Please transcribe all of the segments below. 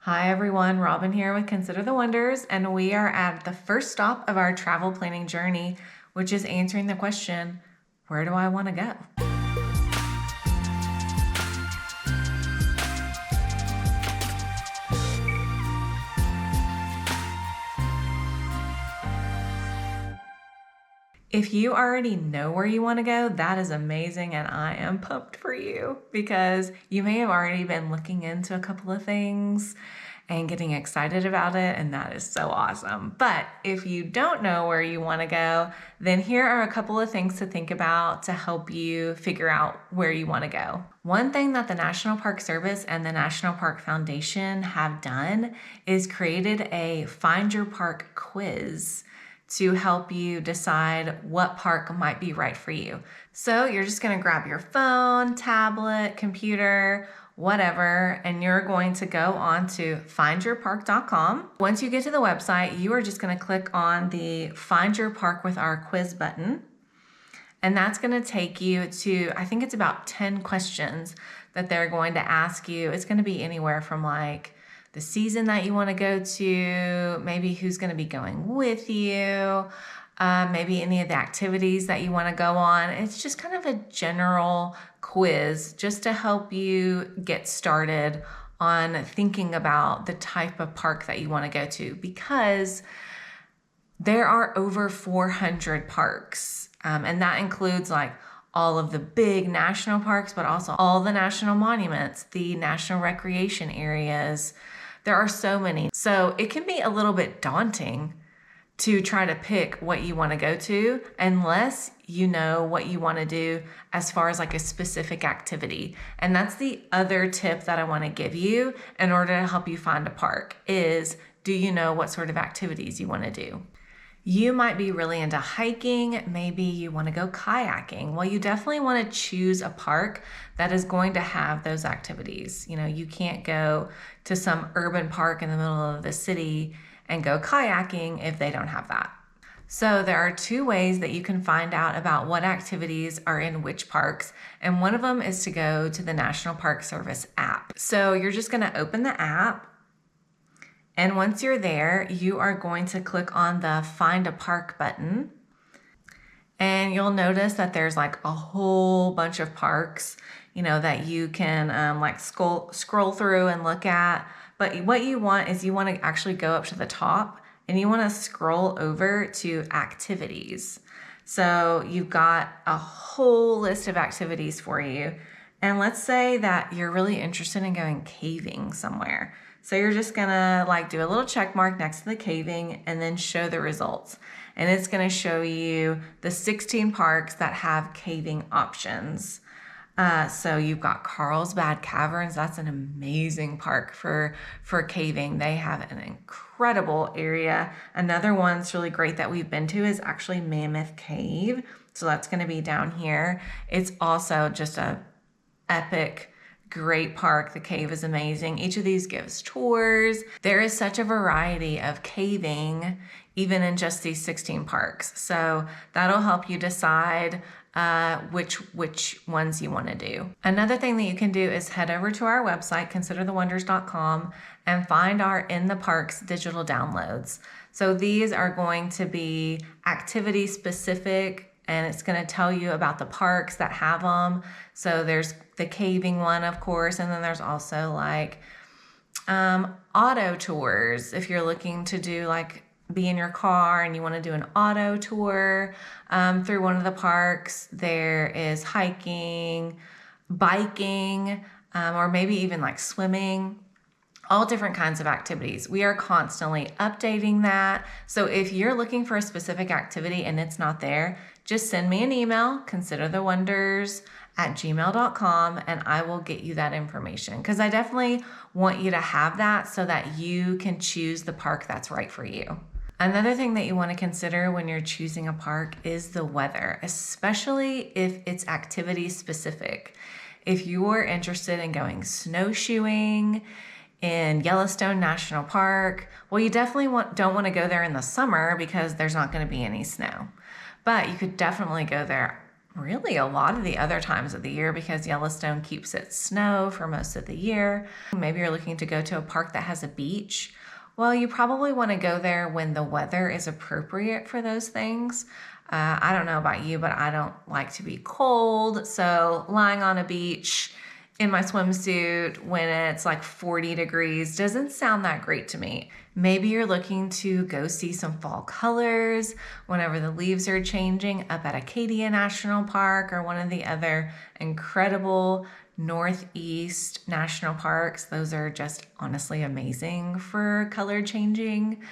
Hi everyone, Robin here with Consider the Wonders, and we are at the first stop of our travel planning journey, which is answering the question, where do I want to go? If you already know where you want to go, that is amazing, and I am pumped for you because you may have already been looking into a couple of things and getting excited about it, and that is so awesome. But if you don't know where you want to go, then here are a couple of things to think about to help you figure out where you want to go. One thing that the National Park Service and the National Park Foundation have done is created a Find Your Park quiz to help you decide what park might be right for you. So you're just gonna grab your phone, tablet, computer, whatever, and you're going to go on to findyourpark.com. Once you get to the website, you are just gonna click on the Find Your Park with Our Quiz button. And that's gonna take you to, I think it's about 10 questions that they're going to ask you. It's gonna be anywhere from like the season that you want to go to, maybe who's going to be going with you, maybe any of the activities that you want to go on. It's just kind of a general quiz just to help you get started on thinking about the type of park that you want to go to, because there are over 400 parks, and that includes like all of the big national parks, but also all the national monuments, the national recreation areas. There are so many. So it can be a little bit daunting to try to pick what you want to go to unless you know what you want to do as far as like a specific activity. And that's the other tip that I want to give you in order to help you find a park is, do you know what sort of activities you want to do? You might be really into hiking, maybe you want to go kayaking. Well, you definitely want to choose a park that is going to have those activities. You know, you can't go to some urban park in the middle of the city and go kayaking if they don't have that. So there are two ways that you can find out about what activities are in which parks, and one of them is to go to the National Park Service app. So you're just going to open the app. And once you're there, you are going to click on the Find a Park button. And you'll notice that there's like a whole bunch of parks, you know, that you can like scroll through and look at. But what you want is you want to actually go up to the top and you want to scroll over to activities. So you've got a whole list of activities for you. And let's say that you're really interested in going caving somewhere. So you're just gonna like do a little check mark next to the caving and then show the results. And it's gonna show you the 16 parks that have caving options. So you've got Carlsbad Caverns. That's an amazing park for caving. They have an incredible area. Another one that's really great that we've been to is actually Mammoth Cave. So that's gonna be down here. It's also just a epic, great park. The cave is amazing. Each of these gives tours. There is such a variety of caving, even in just these 16 parks. So that'll help you decide which ones you want to do. Another thing that you can do is head over to our website, considerthewonders.com, and find our In the Parks digital downloads. So these are going to be activity specific, and it's going to tell you about the parks that have them. So there's the caving one, of course, and then there's also like auto tours. If you're looking to do like be in your car and you want to do an auto tour through one of the parks, there is hiking, biking, or maybe even like swimming. All different kinds of activities. We are constantly updating that. So if you're looking for a specific activity and it's not there, just send me an email, considerthewonders@gmail.com, and I will get you that information. Because I definitely want you to have that so that you can choose the park that's right for you. Another thing that you want to consider when you're choosing a park is the weather, especially if it's activity specific. If you are interested in going snowshoeing in Yellowstone National Park, well, you definitely don't want to go there in the summer because there's not going to be any snow. But you could definitely go there really a lot of the other times of the year because Yellowstone keeps its snow for most of the year. Maybe you're looking to go to a park that has a beach. Well, you probably want to go there when the weather is appropriate for those things. I don't know about you, but I don't like to be cold. So lying on a beach in my swimsuit when it's like 40 degrees doesn't sound that great to me. Maybe you're looking to go see some fall colors whenever the leaves are changing up at Acadia National Park or one of the other incredible Northeast national parks. Those are just honestly amazing for color changing.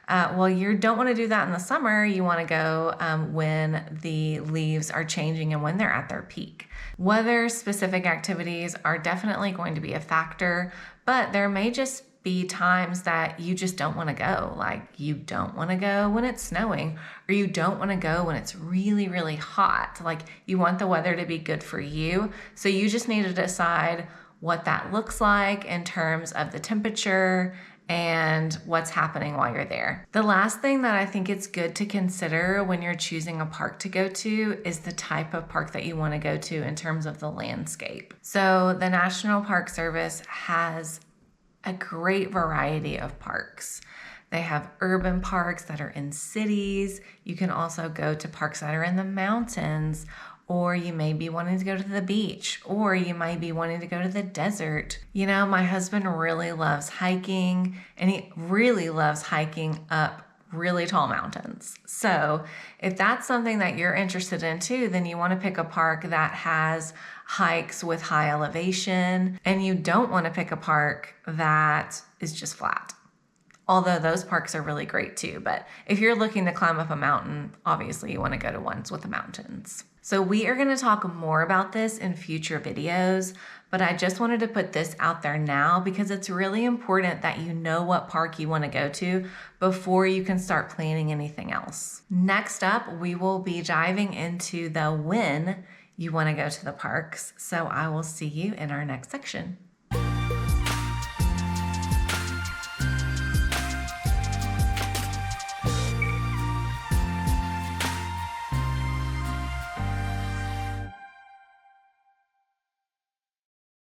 Well, you don't want to do that in the summer. You want to go when the leaves are changing and when they're at their peak. Weather specific activities are definitely going to be a factor, but there may just be times that you just don't want to go. Like you don't want to go when it's snowing, or you don't want to go when it's really, really hot. Like you want the weather to be good for you. So you just need to decide what that looks like in terms of the temperature and what's happening while you're there. The last thing that I think it's good to consider when you're choosing a park to go to is the type of park that you want to go to in terms of the landscape. So the National Park Service has a great variety of parks. They have urban parks that are in cities. You can also go to parks that are in the mountains, or you may be wanting to go to the beach, or you might be wanting to go to the desert. You know, my husband really loves hiking, and he really loves hiking up really tall mountains. So if that's something that you're interested in too, then you want to pick a park that has hikes with high elevation, and you don't want to pick a park that is just flat. Although those parks are really great too, but if you're looking to climb up a mountain, obviously you want to go to ones with the mountains. So we are going to talk more about this in future videos, but I just wanted to put this out there now because it's really important that you know what park you want to go to before you can start planning anything else. Next up, we will be diving into the when you want to go to the parks. So I will see you in our next section.